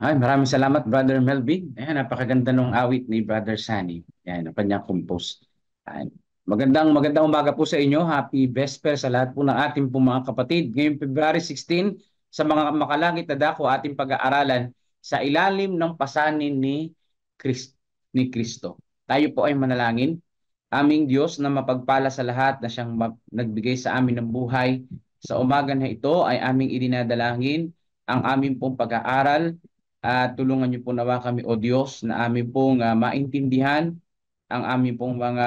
Ay, maraming salamat, Brother Melvin. Ayan, napakaganda ng awit ni Brother Sunny. Ayan, ang kanyang compose. Ayan. Magandang umaga po sa inyo. Happy Vesper sa lahat po ng ating po mga kapatid. Ngayong February 16, sa mga makalangit na dako, ating pag-aaralan sa ilalim ng pasanin ni Kristo. Tayo po ay manalangin. Aming Diyos na mapagpala sa lahat na siyang nagbigay sa amin ng buhay. Sa umaga na ito ay aming idinadalangin ang aming pong pag-aaral at tulungan niyo po nawa kami, O Diyos, na amin pong maintindihan ang aming pong mga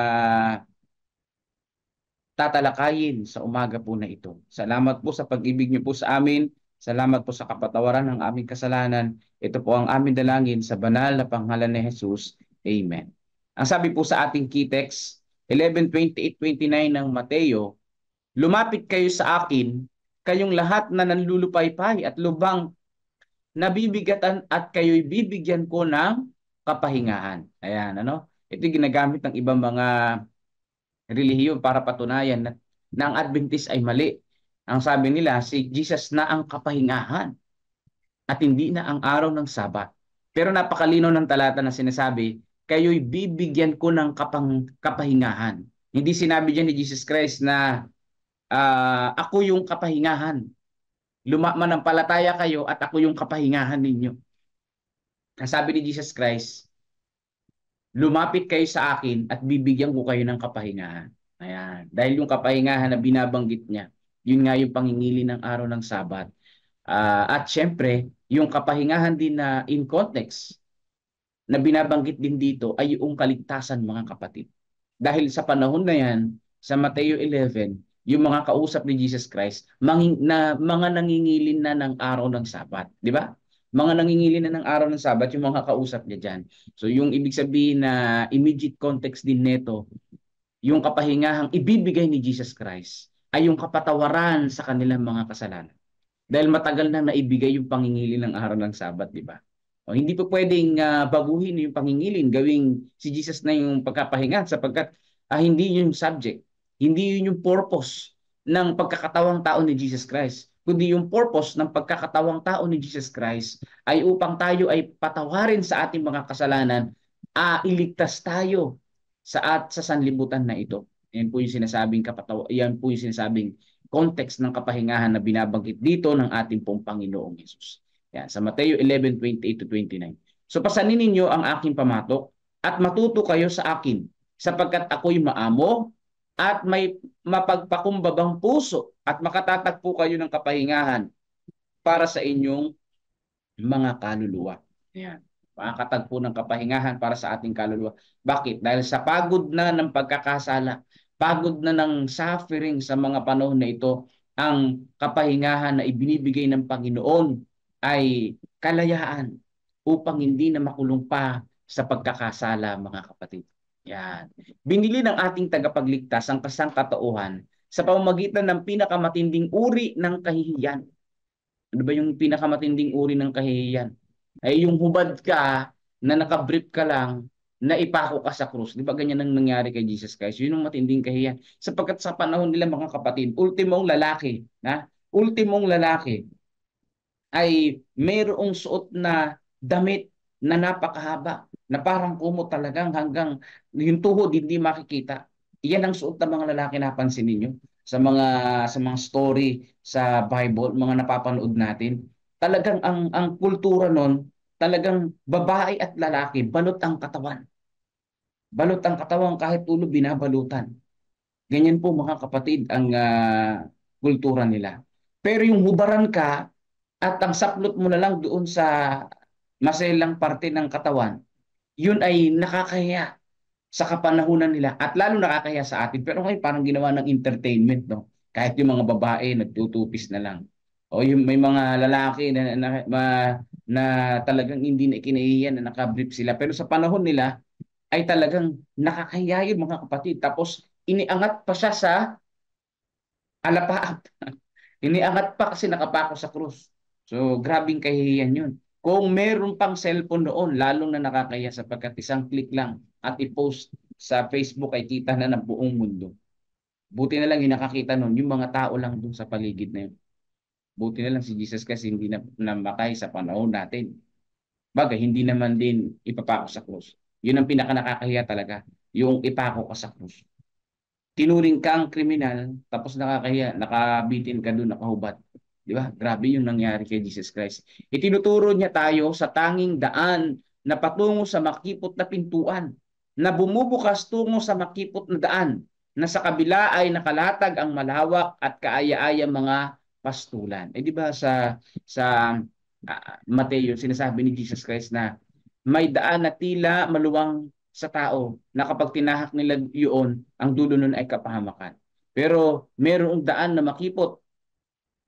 tatalakayin sa umaga po na ito. Salamat po sa pag-ibig niyo po sa amin. Salamat po sa kapatawaran ng aming kasalanan. Ito po ang aming dalangin sa banal na pangalan ni Jesus. Amen. Ang sabi po sa ating key text, 11:28-29 ng Mateo, lumapit kayo sa akin, kayong lahat na nanlulupaypay at lubang nabibigatan at kayo'y bibigyan ko ng kapahingahan. Ayan, ano? Ito yung ginagamit ng ibang mga relihiyon para patunayan na ang Adventist ay mali. Ang sabi nila, si Jesus na ang kapahingahan at hindi na ang araw ng Sabat. Pero napakalino ng talata na sinasabi, kayo'y bibigyan ko ng kapahingahan. Hindi sinabi diyan ni Jesus Christ na ako yung kapahingahan. Manampalataya kayo at ako yung kapahingahan ninyo. Ang sabi ni Jesus Christ, lumapit kayo sa akin at bibigyan ko kayo ng kapahingahan. Ayan. Dahil yung kapahingahan na binabanggit niya, yun nga yung pangingili ng araw ng Sabat. At syempre, yung kapahingahan din na in context na binabanggit din dito ay yung kaligtasan, mga kapatid. Dahil sa panahon na yan, sa Mateo 11, yung mga kausap ni Jesus Christ, mga nangingilin na ng araw ng Sabat. Di ba? Mga nangingilin na ng araw ng Sabat, yung mga kausap niya dyan. So yung ibig sabihin na immediate context din nito, yung kapahingahang ibibigay ni Jesus Christ ay yung kapatawaran sa kanilang mga kasalanan. Dahil matagal na naibigay yung pangingilin ng araw ng Sabat, di ba? O, hindi po pwedeng baguhin yung pangingilin, gawing si Jesus na yung pagkapahinga sapagkat hindi yun yung subject, hindi yun yung purpose ng pagkakatawang tao ni Jesus Christ, kundi yung purpose ng pagkakatawang tao ni Jesus Christ ay upang tayo ay patawarin sa ating mga kasalanan, iligtas tayo sa sanlibutan na ito. Yan po yung yan po yung sinasabing context ng kapahingahan na binabanggit dito ng ating pong Panginoong Yesus. Yan, sa Mateo 11:28-29. So pasanin ninyo ang aking pamatok at matuto kayo sa akin sapagkat ako'y maamo at may mapagpakumbabang puso at makatatagpo kayo ng kapahingahan para sa inyong mga kaluluwa. Yan. Makakatagpo ng kapahingahan para sa ating kaluluwa. Bakit? Dahil sa pagod na ng pagkakasala, pagod na ng suffering sa mga panahon na ito, ang kapahingahan na ibinibigay ng Panginoon ay kalayaan upang hindi na makulong pa sa pagkakasala, mga kapatid. Yan. Binili ng ating tagapagligtas ang kasangkatauhan sa pamamagitan ng pinakamatinding uri ng kahihiyan. Ano ba yung pinakamatinding uri ng kahihiyan? Ay yung hubad ka na nakabrief ka lang na ipako ka sa krus. Di ba ganyan ang nangyari kay Jesus Christ? Yun ang matinding kahihiyan. Sapagkat sa panahon nila, mga kapatid, ultimong lalaki ay mayroong suot na damit na napakahaba, na parang kumot talagang hanggang yung tuhod hindi makikita. Iyan ang suot ng mga lalaki, napansin ninyo sa mga story sa Bible, mga napapanood natin. Talagang ang kultura noon, talagang babae at lalaki, balot ang katawan. Balot ang katawan kahit ulo binabalutan. Ganyan po, mga kapatid, ang kultura nila. Pero yung hubaran ka at ang saplot mo na lang doon sa maselang parte ng katawan, yun ay nakakahiya sa kapanahunan nila at lalo nakakahiya sa atin. Pero ngayon parang ginawa ng entertainment, no? Kahit yung mga babae nagtutupis na lang. O yung may mga lalaki na talagang hindi na kinahihiyan na nakabrief sila. Pero sa panahon nila ay talagang nakakahiya yun, mga kapatid. Tapos iniangat pa siya sa alapaap. Iniangat pa kasi nakapako sa krus. So, grabing kahihiyan yun. Kung meron pang cellphone noon, lalong na nakakaya sapagkat isang click lang at i-post sa Facebook ay kita na ng buong mundo. Buti na lang yung nakakita noon, yung mga tao lang dun sa paligid na yun. Buti na lang si Jesus kasi hindi na namatay sa panahon natin. Bagay, hindi naman din ipapako sa krus. Yun ang pinaka nakakahiya talaga, yung ipako ka sa krus. Tinuring kang kriminal, tapos nakakahiya, nakabitin ka doon, nakahubad. Di ba? Grabe yung nangyari kay Jesus Christ. Itinuturo niya tayo sa tanging daan na patungo sa makipot na pintuan, na bumubukas tungo sa makipot na daan, na sa kabila ay nakalatag ang malawak at kaaya-aya mga pastulan. Di ba sa Mateo sinasabi ni Jesus Christ na may daan na tila maluwang sa tao na kapag tinahak nila yun, ang dulo nun ay kapahamakan. Pero merong daan na makipot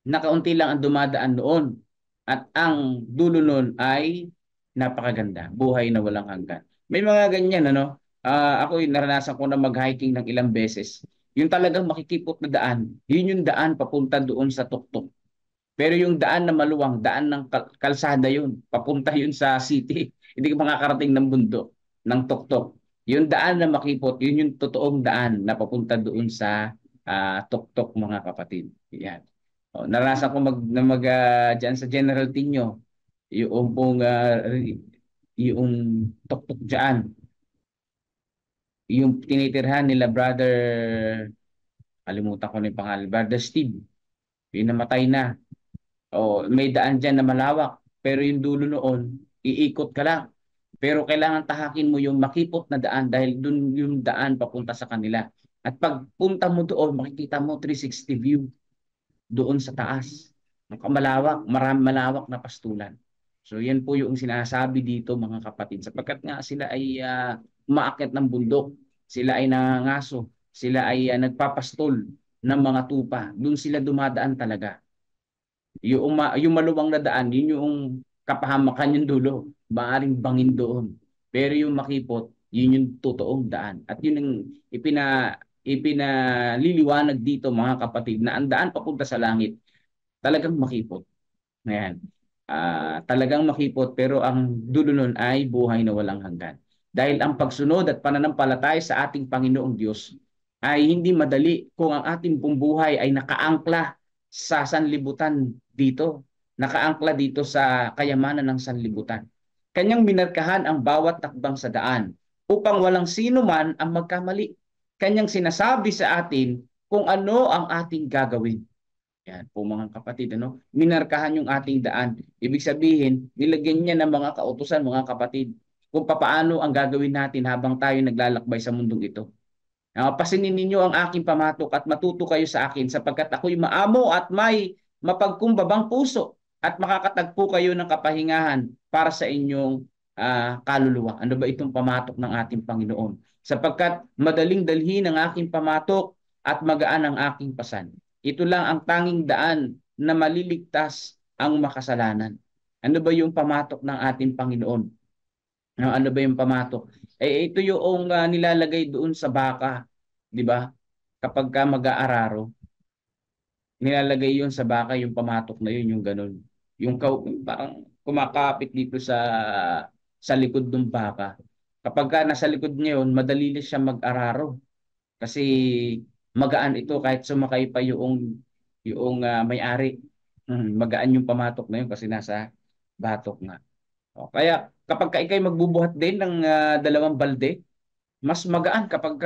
na kaunti lang ang dumadaan noon at ang dulo nun ay napakaganda, buhay na walang hanggan. May mga ganyan, ano? Ako naranasan ko na mag-hiking ng ilang beses. Yung talagang makikipot na daan, yun yung daan papunta doon sa tuktok. Pero yung daan na maluwang, daan ng kalsada yun. Papunta yun sa city. Hindi ka makakarating ng bundok, ng tuktok. Yung daan na makipot, yun yung totoong daan na papunta doon sa tuktok, mga kapatid. Yan. O, naranasan ko dyan sa General Tinio, yung pong yung tuktok dyan, yung tinitirhan nila brother, kalimutan ko na yung pangalan, brother Steve, yung namatay na. O, may daan dyan na malawak, pero yung dulo noon, iikot ka lang. Pero kailangan tahakin mo yung makipot na daan dahil dun yung daan papunta sa kanila. At pagpunta mo doon, makikita mo 360 view doon sa taas. Malawak, malawak na pastulan. So yan po yung sinasabi dito, mga kapatid, sapagkat nga sila ay umaakyat ng bundok, sila ay nangangaso, sila ay nagpapastol ng mga tupa. Doon sila dumadaan talaga. Yung maluwang na daan, yun yung kapahamakan yung dulo. Maaring bangin doon. Pero yung makipot, yun yung totoong daan. At yun ang ipinaliliwanag dito, mga kapatid, na ang daan papunta sa langit, talagang makipot. Ayan. Talagang makipot, pero ang dulo nun ay buhay na walang hanggan. Dahil ang pagsunod at pananampalataya sa ating Panginoong Diyos ay hindi madali kung ang ating pong buhay ay nakaangkla sa sanlibutan dito. Nakaangkla dito sa kayamanan ng sanlibutan. Kanyang minarkahan ang bawat takbang sa daan upang walang sino man ang magkamali. Kanyang sinasabi sa atin kung ano ang ating gagawin. Yan po, mga kapatid, ano? Minarkahan yung ating daan. Ibig sabihin, nilagyan niya ng mga kautusan, mga kapatid, kung papaano ang gagawin natin habang tayo naglalakbay sa mundong ito. Pasinin ninyo ang aking pamatok at matuto kayo sa akin sapagkat ako'y maamo at may mapagkumbabang puso at makakatagpo kayo ng kapahingahan para sa inyong kaluluwa. Ano ba itong pamatok ng ating Panginoon? Sapagkat madaling dalhin ang aking pamatok at magaan ang aking pasan. Ito lang ang tanging daan na maliligtas ang makasalanan. Ano ba yung pamatok ng ating Panginoon? Ano ba yung pamatok? Ito yung nilalagay doon sa baka, 'di ba? Kapag ka mag-aararo, nilalagay yun sa baka, yung pamatok na yun, yung ganun. Parang kumakapit dito sa likod ng baka. Kapag ka nasa likod niya yun, madali na siya mag-araro. Kasi magaan ito kahit sumakay pa yung may-ari. Magaan yung pamatok na yun kasi nasa batok nga. Kaya kapag ka ikay magbubuhat din ng dalawang balde, mas magaan kapag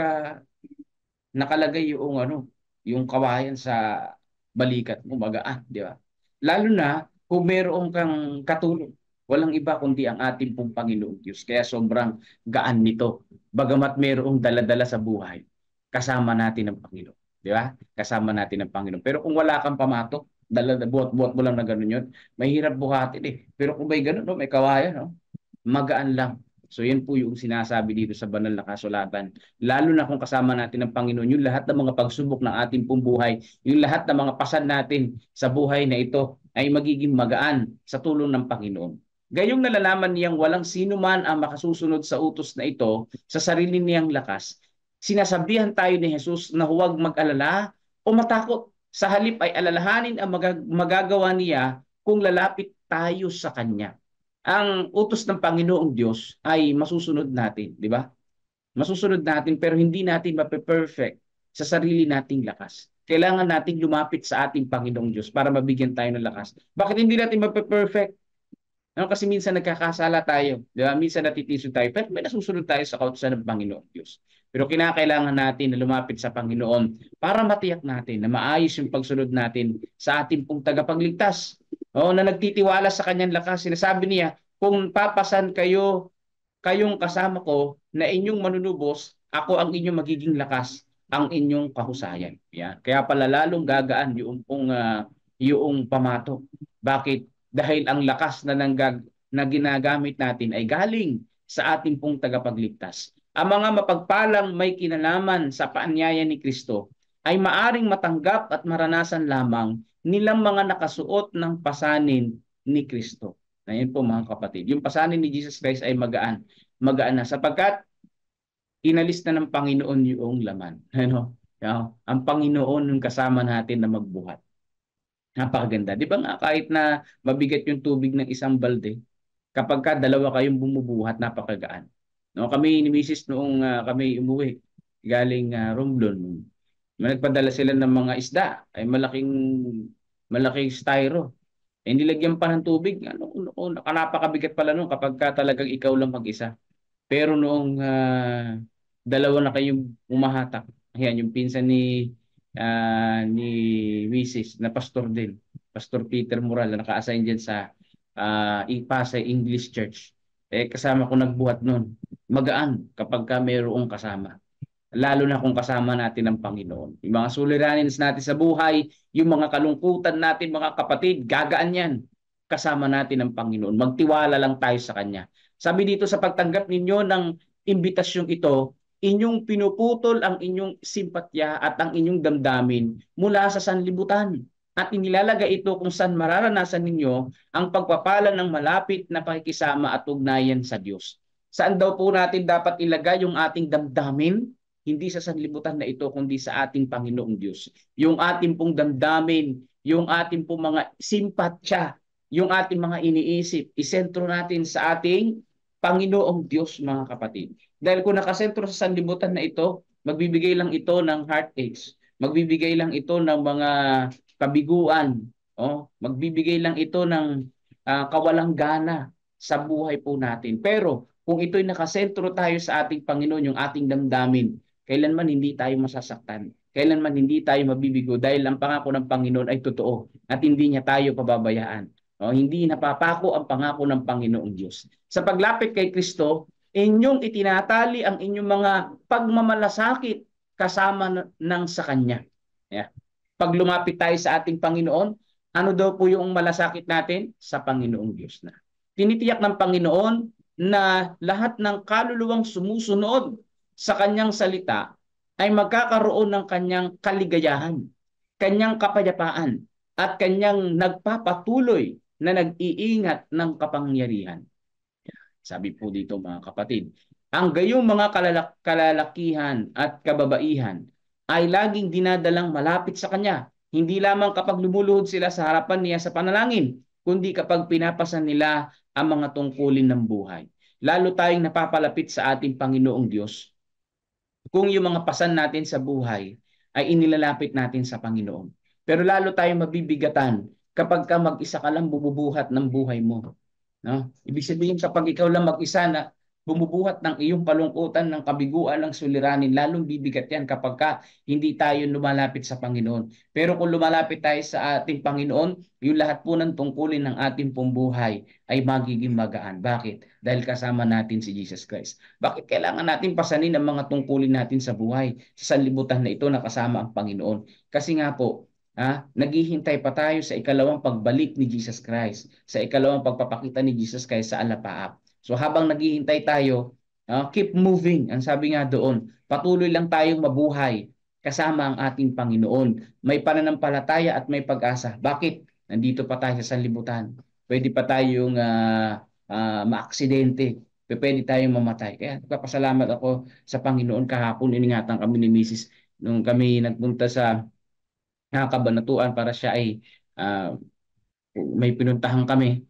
nakalagay yung kawayan sa balikat mo, magaan, di ba? Lalo na kung meron kang katulong. Walang iba kundi ang ating pong Panginoong Diyos. Kaya sobrang gaan nito. Bagamat merong daladala sa buhay, kasama natin ang Panginoon. Di ba? Kasama natin ang Panginoon. Pero kung wala kang pamatok, buhat-buhat mo lang na gano'n yun, mahirap buhatin eh. Pero kung may gano'n, no, may kawayan, no? Magaan lang. So yan po yung sinasabi dito sa banal na kasulatan. Lalo na kung kasama natin ang Panginoon, yung lahat ng mga pagsubok ng ating pong buhay, yung lahat ng mga pasan natin sa buhay na ito ay magiging magaan sa tulong ng Panginoon. Gayong nalalaman niyang walang sino man ang makasusunod sa utos na ito sa sarili niyang lakas, sinasabihan tayo ni Jesus na huwag mag-alala o matakot. Sa halip ay alalahanin ang magagawa niya kung lalapit tayo sa Kanya. Ang utos ng Panginoong Diyos ay masusunod natin, di ba? Masusunod natin pero hindi natin mape-perfect sa sarili nating lakas. Kailangan nating lumapit sa ating Panginoong Diyos para mabigyan tayo ng lakas. Bakit hindi natin mape-perfect? Ano, kasi minsan nagkakasala tayo, di ba? Minsan natitisod tayo, pero may nasusunod tayo sa kautusan ng Panginoon Diyos. Pero kinakailangan natin na lumapit sa Panginoon para matiyak natin na maayos yung pagsunod natin sa ating pong tagapagligtas. O, na nagtitiwala sa kanyang lakas. Sinasabi niya, kung papasan kayong kasama ko na inyong manunubos, ako ang inyong magiging lakas, ang inyong kahusayan. Yan. Kaya pala lalong gagaan yung pamato. Bakit? Dahil ang lakas na ginagamit natin ay galing sa ating pong tagapagligtas. Ang mga mapagpalang may kinalaman sa paanyaya ni Kristo ay maaring matanggap at maranasan lamang nilang mga nakasuot ng pasanin ni Kristo. Ayun po mga kapatid. Yung pasanin ni Jesus Christ ay magaan na sapagkat inalis na ng Panginoon yung laman. Ano? Ang Panginoon yung kasama natin na magbuhat. Napakaganda. Di ba nga kahit na mabigat yung tubig ng isang balde, kapag ka dalawa kayong bumubuhat, napakagaan. No, kami ni Mrs. noong kami umuwi galing Romblon, nagpadala sila ng mga isda, ay malaking styro. Eh, nilagyan pa ng tubig. Napakabigat pala noon kapag ka talagang ikaw lang mag-isa. Pero noong dalawa na kayong umahatak, ayan, yung pinsan ni Mrs. na pastor din, Pastor Peter Moral, na naka-assign dyan sa Pasay English Church. Eh, kasama ko nagbuhat noon. Magaan kapag ka mayroong kasama. Lalo na kung kasama natin ang Panginoon. Yung mga suliranin natin sa buhay, yung mga kalungkutan natin, mga kapatid, gagaan yan. Kasama natin ang Panginoon. Magtiwala lang tayo sa Kanya. Sabi dito sa pagtanggap ninyo ng imbitasyong ito, inyong pinuputol ang inyong simpatya at ang inyong damdamin mula sa sanlibutan. At inilalagay ito kung saan mararanasan ninyo ang pagpapala ng malapit na pakikisama at ugnayan sa Diyos. Saan daw po natin dapat ilagay yung ating damdamin? Hindi sa sanlibutan na ito, kundi sa ating Panginoong Diyos. Yung ating pong damdamin, yung ating pong mga simpatya, yung ating mga iniisip, isentro natin sa ating Panginoong Diyos, mga kapatid. Dahil kung nakasentro sa sanlibutan na ito, magbibigay lang ito ng heartaches, magbibigay lang ito ng mga kabiguan, magbibigay lang ito ng kawalang gana sa buhay po natin. Pero kung ito'y nakasentro tayo sa ating Panginoon, yung ating damdamin, kailanman hindi tayo masasaktan. Kailanman hindi tayo mabibigo dahil ang pangako ng Panginoon ay totoo at hindi niya tayo pababayaan. Hindi napapako ang pangako ng Panginoong Diyos. Sa paglapit kay Kristo, inyong itinatali ang inyong mga pagmamalasakit kasama ng sa Kanya. Yeah. Pag lumapit tayo sa ating Panginoon, ano daw po yung malasakit natin? Sa Panginoong Diyos na. Tinitiyak ng Panginoon na lahat ng kaluluwang sumusunod sa kanyang salita ay magkakaroon ng kanyang kaligayahan, kanyang kapayapaan, at kanyang nagpapatuloy na nag-iingat ng kapangyarihan. Sabi po dito mga kapatid, ang gayong mga kalalakihan at kababaihan ay laging dinadalang malapit sa Kanya, hindi lamang kapag lumuluhod sila sa harapan niya sa panalangin, kundi kapag pinapasan nila ang mga tungkulin ng buhay. Lalo tayong napapalapit sa ating Panginoong Diyos kung yung mga pasan natin sa buhay ay inilalapit natin sa Panginoon. Pero lalo tayong mabibigatan kapag ka mag-isa ka lang bumubuhat ng buhay mo. No? Ibig sabihin kapag ikaw lang mag-isa na bumubuhat ng iyong kalungkutan, ng kabiguan, ng suliranin, lalong bibigat yan kapag ka hindi tayo lumalapit sa Panginoon. Pero kung lumalapit tayo sa ating Panginoon, yung lahat po ng tungkulin ng ating pong buhay ay magiging magaan. Bakit? Dahil kasama natin si Jesus Christ. Bakit kailangan natin pasanin ang mga tungkulin natin sa buhay? Sa sanlibutan na ito na kasama ang Panginoon. Kasi nga po, naghihintay pa tayo sa ikalawang pagbalik ni Jesus Christ, sa ikalawang pagpapakita ni Jesus Christ sa alapaap. So habang naghihintay tayo, keep moving. Ang sabi nga doon, patuloy lang tayong mabuhay kasama ang ating Panginoon. May pananampalataya at may pag-asa. Bakit? Nandito pa tayo sa sanlibutan. Pwede pa tayong maaksidente. Pwede tayong mamatay. Kaya nagpapasalamat ako sa Panginoon. Kahapon iningatan kami ni Mrs. nung kami nagpunta sa Kabanatuan para siya ay may pinuntahan kami.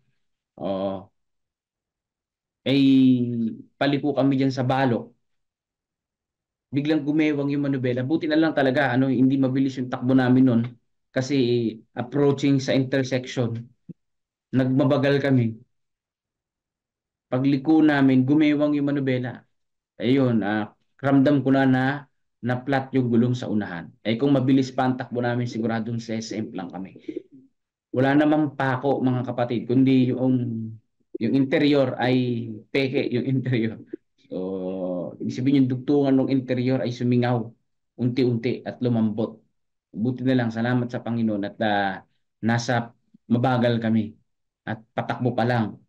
Ay paliko kami diyan sa Balo. Biglang gumewang yung manubela. Buti na lang talaga hindi mabilis yung takbo namin noon kasi approaching sa intersection. Nagmabagal kami. Pagliko namin, gumewang yung manubela. Ayun, ramdam ko na flat yung gulong sa unahan. Eh kung mabilis pa ang takbo namin, siguradong sa SM lang kami. Wala namang pako mga kapatid, kundi yung interior ay peke yung interior. So, ibig sabihin yung dugtungan ng interior ay sumingaw unti-unti at lumambot. Buti na lang, salamat sa Panginoon at nasa mabagal kami at patakbo pa lang.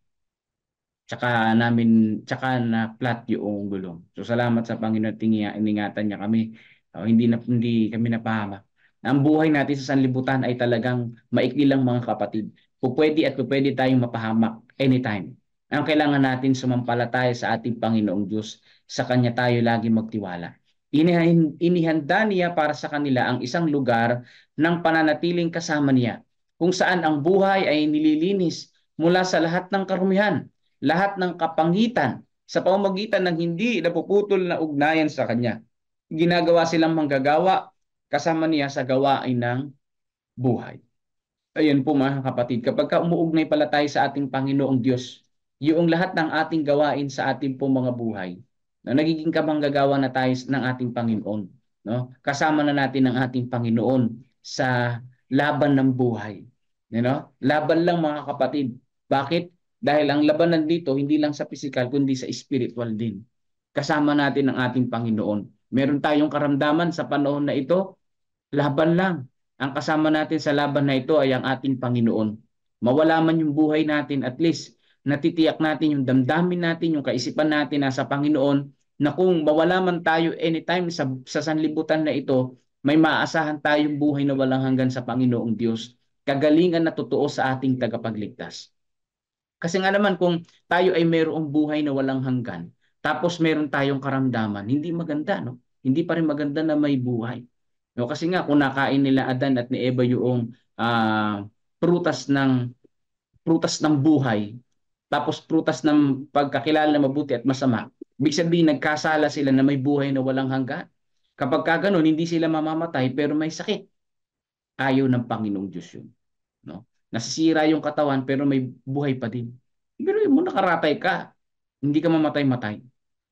Tsaka na flat yung gulong. So salamat sa Panginoon at iningatan niya kami. Hindi kami napahamak. Ang buhay natin sa sanlibutan ay talagang maikli lang mga kapatid. Pupwede at pupwede tayong mapahamak anytime. Ang kailangan natin sumampalataya sa ating Panginoong Diyos. Sa Kanya tayo lagi magtiwala. Inihanda niya para sa kanila ang isang lugar ng pananatiling kasama niya, kung saan ang buhay ay nililinis mula sa lahat ng karumihan, lahat ng kapangitan sa pamamagitan ng hindi napuputol na ugnayan sa Kanya. Ginagawa silang manggagawa kasama niya sa gawain ng buhay. Ayan po mga kapatid, kapag umuugnay pala tayo sa ating Panginoong Diyos, yung lahat ng ating gawain sa ating po mga buhay, na nagiging kamanggagawa na tayo ng ating Panginoon. No? Kasama na natin ang ating Panginoon sa laban ng buhay. You know? Laban lang mga kapatid. Bakit? Dahil ang labanan dito, hindi lang sa physical, kundi sa spiritual din. Kasama natin ang ating Panginoon. Meron tayong karamdaman sa panahon na ito, laban lang. Ang kasama natin sa laban na ito ay ang ating Panginoon. Mawala man yung buhay natin, at least natitiyak natin yung damdamin natin, yung kaisipan natin na sa Panginoon, na kung mawala man tayo anytime sa sanlibutan na ito, may maaasahan tayong buhay na walang hanggan sa Panginoong Diyos. Kagalingan na totoo sa ating tagapagligtas. Kasi nga naman kung tayo ay mayroong buhay na walang hanggan, tapos meron tayong karamdaman, hindi maganda, no? Hindi pa rin maganda na may buhay. No, kasi nga kung nakain nila Adan at ni Eva yung prutas ng buhay, tapos prutas ng pagkakilala na mabuti at masama, ibig sabihin nagkasala sila na may buhay na walang hanggan. Kapag kaganoon, hindi sila mamamatay pero may sakit. Ayaw ng Panginoong Diyos yun. No? Nasisira yung katawan pero may buhay pa din. Pero mo nakaratay ka, hindi ka mamatay-matay.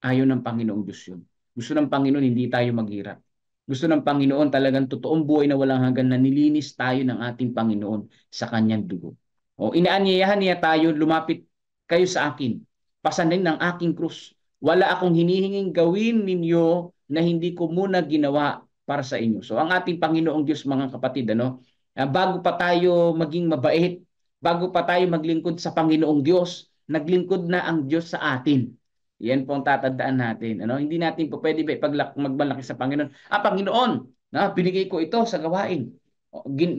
Ayaw ng Panginoong Diyos yun. Gusto ng Panginoon hindi tayo maghirap. Gusto ng Panginoon talagang totoong buhay na walang hanggan, na nilinis tayo ng ating Panginoon sa kanyang dugo. O inaanyayahan niya tayo, lumapit kayo sa akin. Pasanin ng aking krus. Wala akong hinihinging gawin ninyo na hindi ko muna ginawa para sa inyo. So ang ating Panginoong Diyos mga kapatid, bago pa tayo maging mabait, bago pa tayo maglingkod sa Panginoong Diyos, naglingkod na ang Diyos sa atin. Yan po ang tatandaan natin. Hindi natin po pwede magmalaki sa Panginoon. Panginoon, binigay ko ito sa gawain.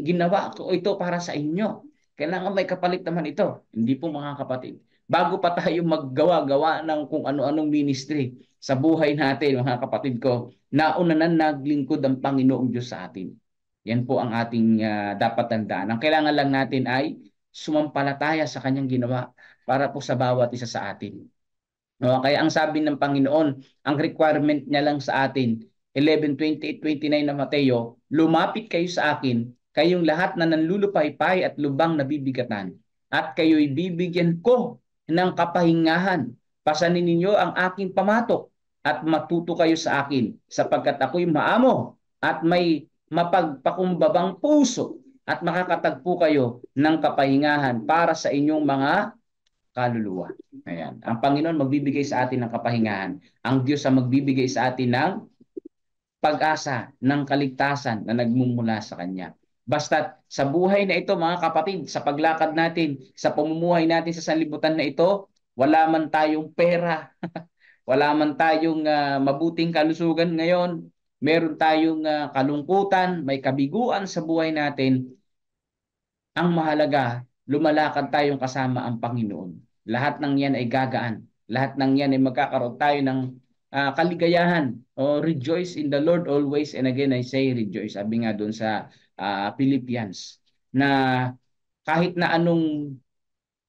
Ginawa ko ito para sa inyo. Kailangan may kapalit naman ito. Hindi po mga kapatid. Bago pa tayo maggawa-gawa ng kung ano-anong ministry sa buhay natin, mga kapatid ko, nauna na naglingkod ang Panginoong Diyos sa atin. Yan po ang ating dapat tandaan. Ang kailangan lang natin ay sumampalataya sa kanyang ginawa para po sa bawat isa sa atin. No, kaya ang sabi ng Panginoon, ang requirement niya lang sa atin, 11:28-29 na Mateo, lumapit kayo sa akin, kayong lahat na nanlulupaypay at lubang nabibigatan, at kayo'y bibigyan ko ng kapahingahan. Pasanin ninyo ang aking pamatok at matuto kayo sa akin, sapagkat ako'y maamo at may mapagpakumbabang puso, at makakatagpo kayo ng kapahingahan para sa inyong mga kaluluwa. Ayan. Ang Panginoon magbibigay sa atin ng kapahingahan. Ang Diyos ang magbibigay sa atin ng pag-asa, ng kaligtasan na nagmumula sa Kanya. Basta sa buhay na ito, mga kapatid, sa paglakad natin, sa pamumuhay natin sa sanlibutan na ito, wala man tayong pera, wala man tayong mabuting kalusugan ngayon, meron tayong kalungkutan, may kabiguan sa buhay natin, ang mahalaga, lumalakad tayong kasama ang Panginoon. Lahat ng yan ay gagaan. Lahat ng yan ay magkakaroon tayo ng kaligayahan. Rejoice in the Lord always. And again, I say rejoice. Sabi nga doon sa Philippians, na kahit na anong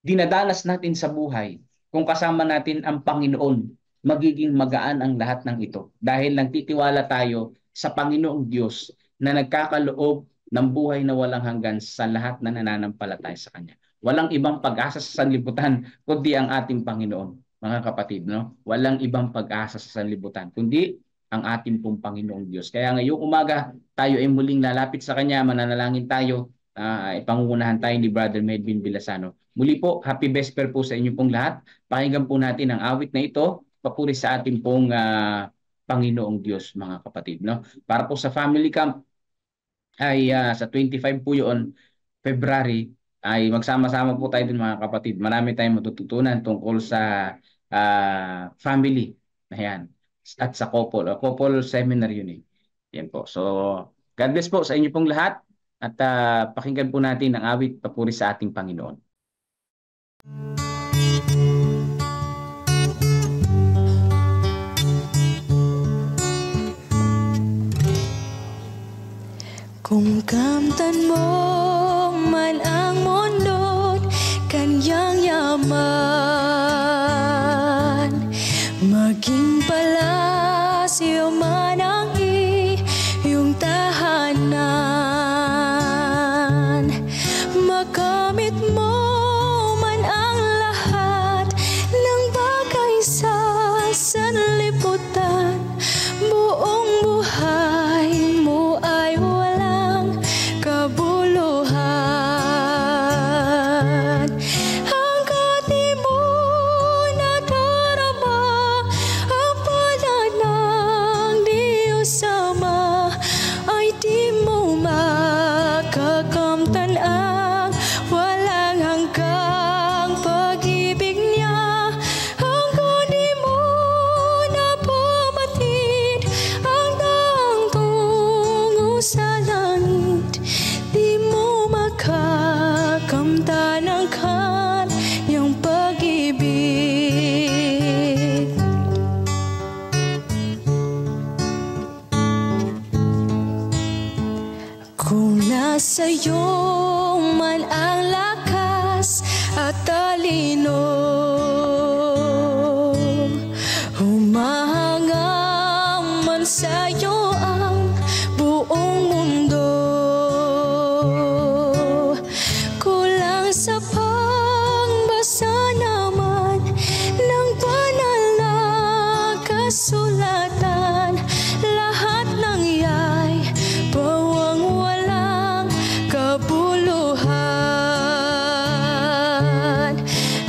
dinadanas natin sa buhay, kung kasama natin ang Panginoon, magiging magaan ang lahat ng ito. Dahil nagtitiwala tayo sa Panginoong Diyos na nagkakaloob ng buhay na walang hanggan sa lahat na nananampalataya sa Kanya. Walang ibang pag-asa sa sanlibutan kundi ang ating Panginoon. mga kapatid, no? Walang ibang pag-asa sa sanlibutan, kundi ang ating pong Panginoong Diyos. Kaya ngayong umaga, tayo ay muling lalapit sa Kanya, mananalangin tayo, ipangungunahan tayo ni Brother Medvin Vilasano. Muli po, happy vesper po sa inyo pong lahat. Pakinggan po natin ang awit na ito, papuri sa ating pong Panginoong Diyos, mga kapatid, no? Para po sa family camp, ay sa 25 po yun, February, ay magsama-sama po tayo din mga kapatid. Marami tayong matututunan tungkol sa family na yan. At sa couple seminar yun eh. Yan po. So, God bless po sa inyo pong lahat. At pakinggan po natin ang awit papuri sa ating Panginoon. Kung kamtan mo man ang mundo't kanyang yaman, maging palasyo man ang iyong tahanan, makamit mo man ang lahat ng bagay sa sanlibutan, buong buhay mo ay kabuluhan. Hanggat di mo nadarama ang palad ng Diyos Ama, ay di mo makakamtan ang walang hanggang pag-ibig niya. Hanggang di mo napamatid ang daang tungo sa langit, di mo makakamtan ang kanyang pag-ibig. Kung nasa iyo man ang lakas at talino, humahangang man sa iyo ang buong mundo, kulang sa pagbasa naman ng banal na kasulatan, lahat ng iya'y pawang walang kabuluhan.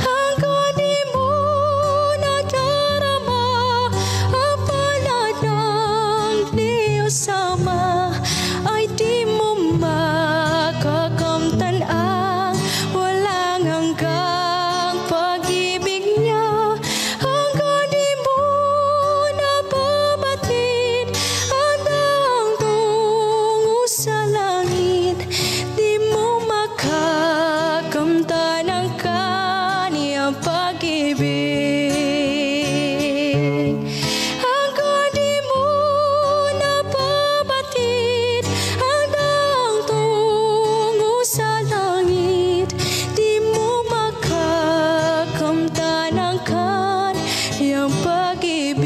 Hanggang di mo nadarama ang palad ng Diyos Ama, ay di mo makakamtan ang walang hanggang pag-ibig niya. Hanggang di mo napabatid ang daang tungo sa langit, di mo makakamtan ang kaniyang pag-ibig. Hanggang di mo napabatid ang daang tungo sa langit, di mo makakamtan ang kaniyang pag-ibig.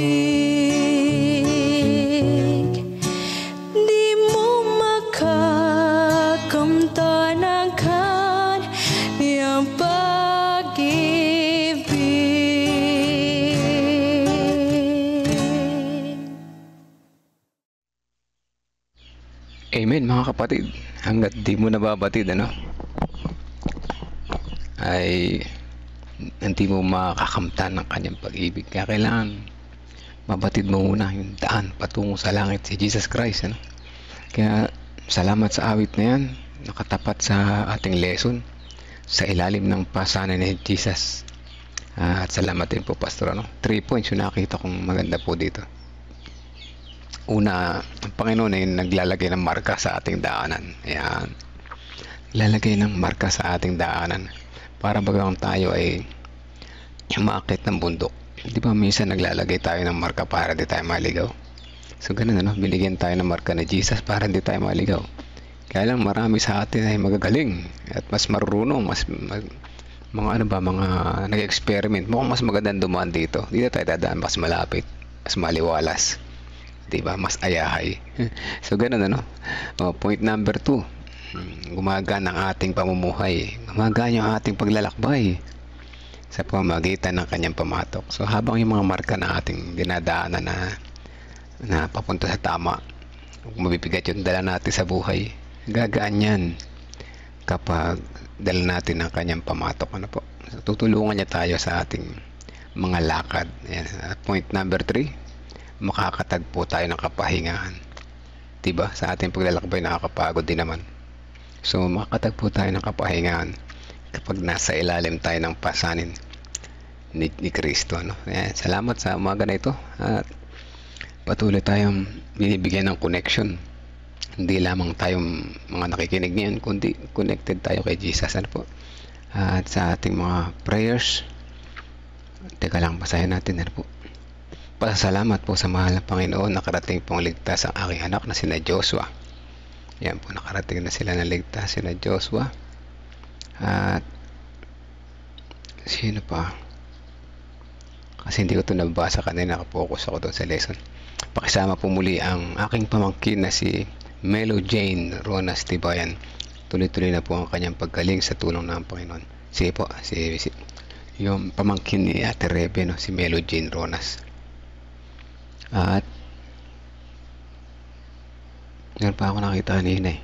Di mo makakamtan ang kaniyang pag-ibig. Amen mga kapatid. Hanggat di mo nababatid ay hindi mo makakamtan ng kanyang pag-ibig. Kaya kailangan mabatid mo muna yung daan patungo sa langit, si Jesus Christ. Kaya salamat sa awit na yan, nakatapat sa ating lesson sa ilalim ng pasanan ni Jesus. At salamat din po, Pastor. 3 points yung nakita kong maganda po dito. Una, ang Panginoon ay naglalagay ng marka sa ating daanan. Ayan. Lalagay ng marka sa ating daanan para bagang tayo ay umaakit ng bundok. Di ba minsan naglalagay tayo ng marka para di tayo maligaw? So ganun binigyan tayo ng marka ni Jesus para di tayo maligaw. Kaya lang marami sa atin ay magagaling at mas marunong, mga nag-experiment. Mukhang mas magandang dumaan dito. Dito tayo dadaan, mas malapit, mas maliwalas. Diba? Mas ayahay. So ganun point number 2. Gumagana ang ating pamumuhay. Gumagana ang ating paglalakbay. sa pamamagitan ng kanyang pamatok. So habang yung mga marka na ating dinadaanan na papunta sa tama, mabibigat yung dala natin sa buhay, gagaan yan kapag dala natin ang kanyang pamatok. Ano po? So, tutulungan niya tayo sa ating mga lakad. Ayan. Point number 3, makakatagpo tayo ng kapahingahan. Diba? Sa ating paglalakbay, nakakapagod din naman. So makakatagpo tayo ng kapahingahan kapag nasa ilalim tayo ng pasanin ni Kristo, no? Ayan, salamat sa umaga na ito at patuloy tayong binibigyan ng connection. Hindi lamang tayong mga nakikinig niyan, kundi connected tayo kay Jesus. Ano po? At sa ating mga prayers, teka lang, basahin natin. Ano po? Pasalamat po sa mahal na Panginoon, nakarating pong ligtas ang aking anak na sina Joshua. Yan po, nakarating na sila na ligtas, sina Joshua. At sino pa? Kasi hindi ko ito nabasa kanina, nakapokus ako doon sa lesson. Pakisama po muli ang aking pamangkin na si Melo Jane Ronas Tibayan. Tuloy-tuloy na po ang kanyang paggaling sa tulong ng Panginoon. Sige po, yung pamangkin ni Ate Rebe, no, si Melo Jane Ronas. At meron pa ako nakita kanina eh.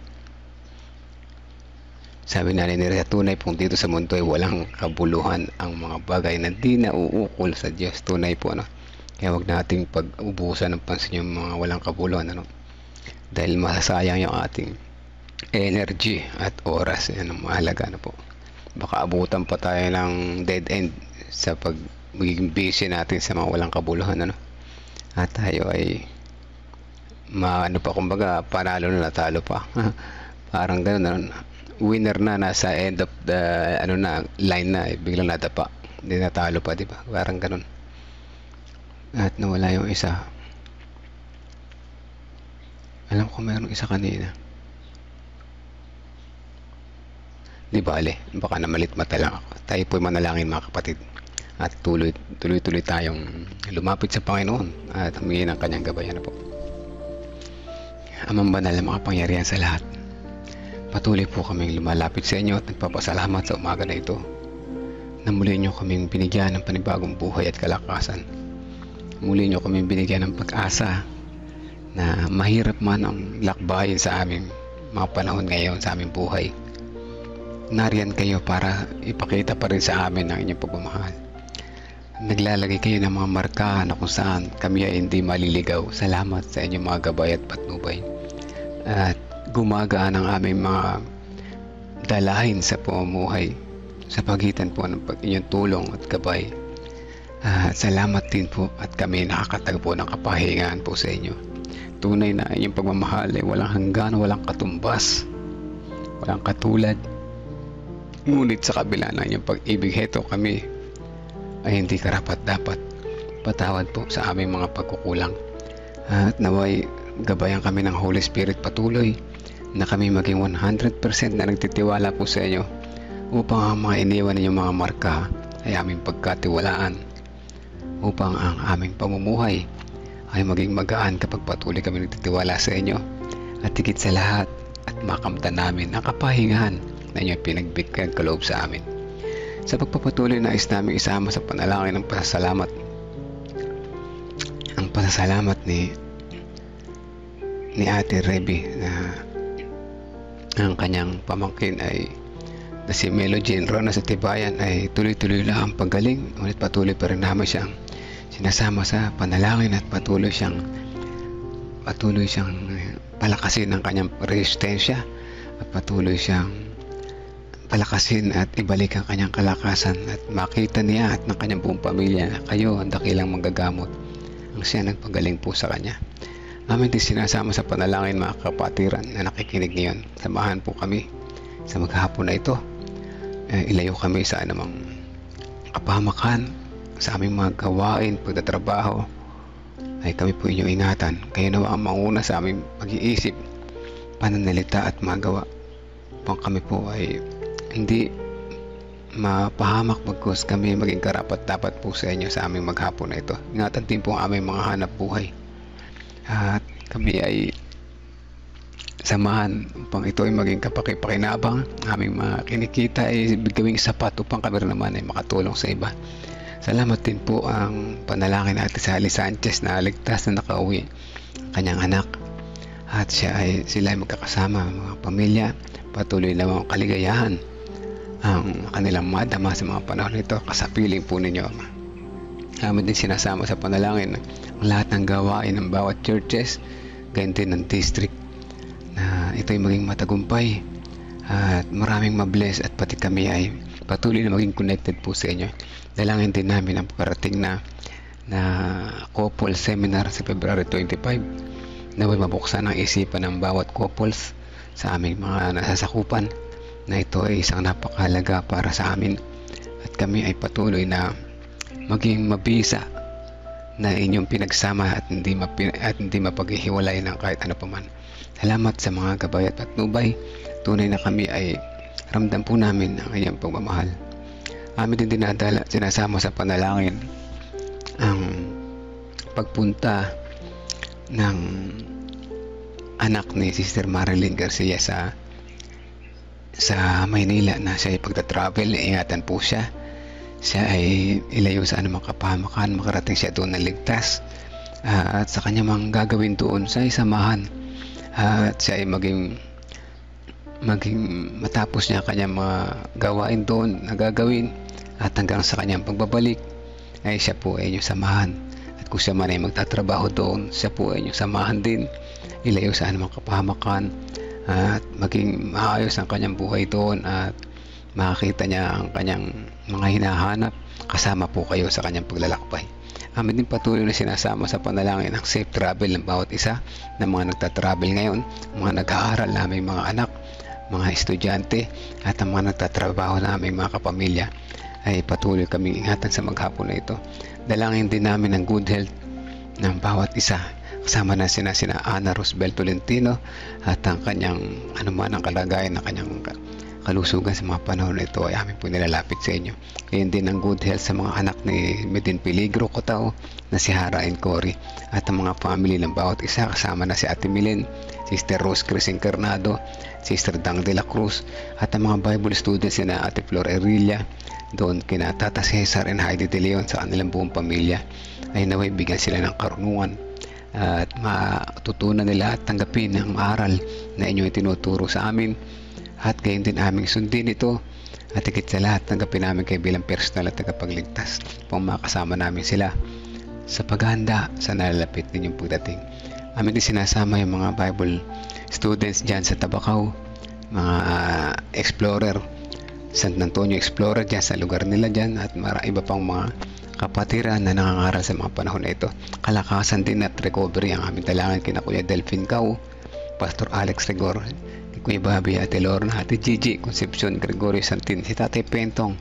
Sabi na nila, tunay pong dito sa mundo ay walang kabuluhan ang mga bagay na di nauukol sa Diyos. Tunay po, ano? Kaya wag nating pag-ubusan ng pansin yung mga walang kabuluhan, ano? Dahil masasayang yung ating energy at oras. Yan ang mahalaga, ano po. Baka abutan pa tayo ng dead end sa magiging busy natin sa mga walang kabuluhan, ano? At tayo ay kumbaga, panalo na, natalo pa. Parang gano'n, winner na, nasa end of the line na, biglang nadapa, hindi natalo pa, di ba? Parang gano'n. At nawala yung isa. Alam ko mayroong isa kanina. Di bale, baka namalit mata lang ako. Tayo po'y manalangin, mga kapatid. At tuloy-tuloy tayong lumapit sa Panginoon at humingi ng kanyang gabayan na po. Amang banal na makapangyarihan sa lahat, patuloy po kaming lumalapit sa inyo at nagpapasalamat sa umaga na ito na muli nyo kaming binigyan ng panibagong buhay at kalakasan. Muli nyo kaming binigyan ng pag-asa na mahirap man ang lakbayin sa aming mga panahon ngayon sa aming buhay. Nariyan kayo para ipakita pa rin sa amin ang inyong pagmamahal. Naglalagay kayo ng mga marka na kung saan kami ay hindi maliligaw. Salamat sa inyong mga gabay at patnubay. At gumagaan ang aming mga dalahin sa pamumuhay sa pagitan po ng inyong tulong at gabay. Salamat din po at kami nakakatagpo ng kapahingahan po sa inyo. Tunay na inyong pagmamahal ay walang hanggan, walang katumbas, walang katulad. Ngunit sa kabila ng inyong pag-ibig, heto kami ay hindi karapat-dapat. Patawad po sa aming mga pagkukulang. At naway gabayan kami ng Holy Spirit patuloy na kami maging 100% na nagtitiwala po sa inyo upang ang mga iniwan ninyong mga marka ay aming pagkatiwalaan, upang ang aming pamumuhay ay maging magaan kapag patuloy kami nagtitiwala sa inyo, at higit sa lahat at makamtan namin ang kapahingahan na inyong pinagbigyan kaloob sa amin. Sa pagpapatuloy, nais namin isama sa panalangin ng pasasalamat ang pasasalamat ni Ate Rebe na ang kanyang pamangkin ay na si Melo Jane Ronas Tibayan ay tuloy-tuloy lang ang paggaling, ngunit patuloy pa rin namin siyang sinasama sa panalangin at patuloy siyang palakasin ng kanyang resistensya at patuloy siyang palakasin at ibalik ang kanyang kalakasan at makita niya at ng kanyang buong pamilya na kayo ang dakilang manggagamot ang siya nagpagaling po sa kanya. Amin din sinasama sa panalangin, mga kapatiran na nakikinig ngayon. Samahan po kami sa maghapon na ito. Ilayo kami sa anumang kapahamakan sa aming mga gawain, pagtatrabaho, ay kami po inyong ingatan. Kayo nawa ang manguna sa aming pag-iisip, pananalita at magawa upang kami po ay hindi mapahamak bagkus kami maging karapat-dapat po sa inyo sa aming maghapon na ito. Ingatan din po ang aming mga hanap buhay. At kami ay samahan upang ito ay maging kapakipakinabang. Aming mga kinikita ay gawing sapat upang kami naman ay makatulong sa iba. Salamat din po ang panalangin natin sa Sally Sanchez na ligtas na nakauwi ang kanyang anak. At sila ay magkakasama, mga pamilya, patuloy na mga kaligayahan ang kanilang madama sa mga panahon nito. Kasapiling po ninyo, Ama. Amin din sinasama sa panalangin ang lahat ng gawain ng bawat churches, ganyan din ng district, na ito'y maging matagumpay at maraming mabless, at pati kami ay patuloy na maging connected po sa inyo. Dalangin din namin ang parating na couple seminar sa February 25, na mabuksan ang isipan ng bawat couples sa aming mga nasasakupan, na ito ay isang napakahalaga para sa amin, at kami ay patuloy na maging mabisa na inyong pinagsama at hindi mapaghihiwalay ng kahit ano paman. Salamat sa mga gabay at patnubay. Tunay na kami ay ramdam po namin ang inyong pagmamahal. Amin din sinasama sa panalangin ang pagpunta ng anak ni Sister Marilyn Garcia sa Maynila, na siya ay pagta-travel. Ingatan po siya ay ilayo sa anumang kapahamakan, makarating siya doon na ligtas, at sa kanya mang gagawin doon siya ay samahan, at siya ay maging matapos niya kanyang mga gawain doon na gagawin, at hanggang sa kanyang pagbabalik ay siya po ay inyong samahan. At kung siya man ay magtatrabaho doon, siya po ay inyong samahan din, ilayo sa anumang kapahamakan, at maging maayos ang kanyang buhay doon, at makakita niya ang kanyang mga hinahanap. Kasama po kayo sa kanyang paglalakbay. Amin din patuloy na sinasama sa panalangin ang safe travel ng bawat isa ng mga nagtatravel ngayon, mga nag-aaral naming mga anak, mga estudyante, at ang mga nagtatrabaho naming mga kapamilya. Ay patuloy kaming ingatan sa maghapon na ito. Dalangin din namin ang good health ng bawat isa, kasama na sina Ana Rosbel Tolentino, at ang kanyang anuman ang kalagayan ng kanyang kalusugan sa mga panahon na ito ay amin po nilalapit sa inyo. Ngayon din ang good health sa mga anak ni Medin Peligro Cotao na si Hara and Cory, at ang mga family ng bawat isa, kasama na si Ate Milen, Sister Rose Cris Encarnado, Sister Dang de la Cruz, at ang mga Bible students na Ate Flor Erilla, doon kina Tata Cesar and Heidi De Leon sa kanilang buong pamilya, ay naway bigyan sila ng karunungan at matutunan nila at tanggapin ang aral na inyo itinuturo sa amin, at gayon din aming sundin ito, at higit sa lahat tanggapin namin kayo bilang personal at tagapagligtas, upang makasama namin sila sa paghahanda sa nalalapit ninyong pagdating. Amin din sinasama yung mga Bible students dyan sa Tabacao, mga explorer, San Antonio Explorer dyan sa lugar nila dyan, at iba pang mga kapatiran na nangangaral sa mga panahon na ito. Kalakasan din at recovery ang aming dalangin kina Kuya Delphine Cao, Pastor Alex Rigor, Kuya Bobby, Ate Lorna, Ate Gigi Concepcion, Gregorio Santin, si Tatay Pentong,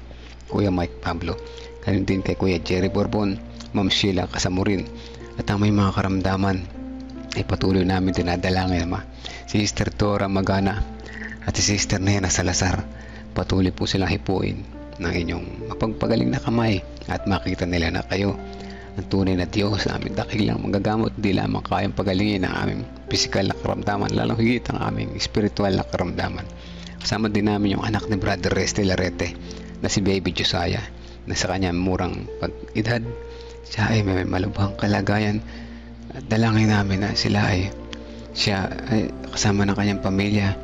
Kuya Mike Pablo, ganun din kay Kuya Jerry Borbon, Ma'am Sheila Kasamurin, at ang may mga karamdaman ay patuloy namin dinadalangin, Ama. Si Sister Dora Magana at si Sister Nena Salazar, patuloy po silang hipuin ng inyong mapagpagaling na kamay, at makita nila na kayo ang tunay na Diyos, na aming dakilang magagamot, di lamang kayang pagalingin ang aming pisikal na karamdaman, lalong higit ang aming spiritual na karamdaman. Kasama din namin yung anak ni Brother Resty Larete na si Baby Josiah, na sa kanyang murang pag-edad siya ay may malubhang kalagayan, at dalangin namin na siya ay kasama ng kanyang pamilya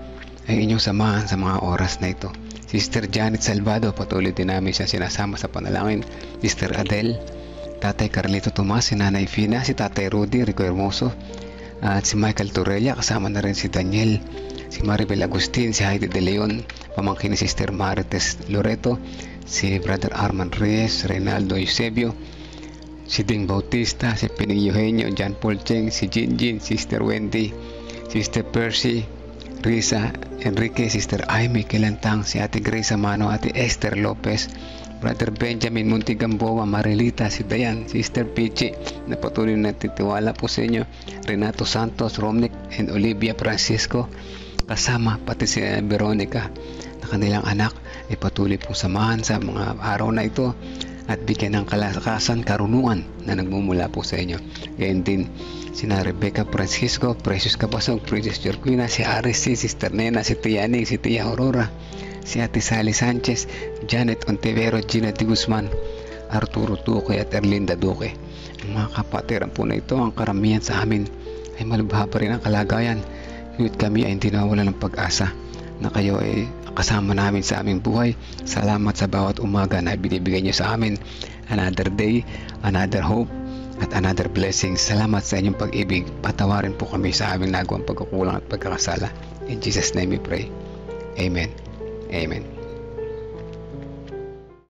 ay inyong samahan sa mga oras na ito. Sister Janet Salvado, patuloy din namin siya sinasama sa panalangin. Sister Adele, Tatay Carlito Tomas, si Nanay Fina, si Tatay Rudy Rico Hermoso, at si Michael Torrelia, kasama na rin si Daniel, si Maribel Agustin, si Heidi De Leon, pamangkin ni Sister Marites Loreto, si Brother Arman Reyes, Reynaldo Eusebio, si Ding Bautista, si Pining Eugenio, John Paul Cheng, si Jinjin, Sister Wendy, Sister Percy, Risa Enrique, Sister Aimee Kilantang, si Ate Grace Amano, Ate Esther Lopez, Brother Benjamin Muntigamboa, Marilita, si Dayan, Sister Pichi, na patuloy na titiwala po sa inyo, Renato Santos, Romnick, and Olivia Francisco, kasama pati si Veronica na kanilang anak, ay patuloy pong samahan sa mga araw na ito, at bigyan ng kalakasan, karunungan na nagmumula po sa inyo. Gayon din sina Rebecca Francisco, Precious Kapasog, Princess Jorquina, si Aris, si Sister Nena, si Tia Aning, si Tia Aurora, si Ate Sally Sanchez, Janet Ontivero, Gina de Guzman, Arturo Duque at Erlinda Duque. Ang mga kapatiran po na ito, ang karamihan sa amin ay malubha pa rin ang kalagayan. Ngunit kami ay hindi nawawalan ng pag-asa na kayo ay kasama namin sa aming buhay. Salamat sa bawat umaga na binibigay niyo sa amin. Another day, another hope, at another blessing. Salamat sa inyong pag-ibig. Patawarin po kami sa aming nagawang pagkukulang at pagkakasala. In Jesus' name we pray. Amen. Amen.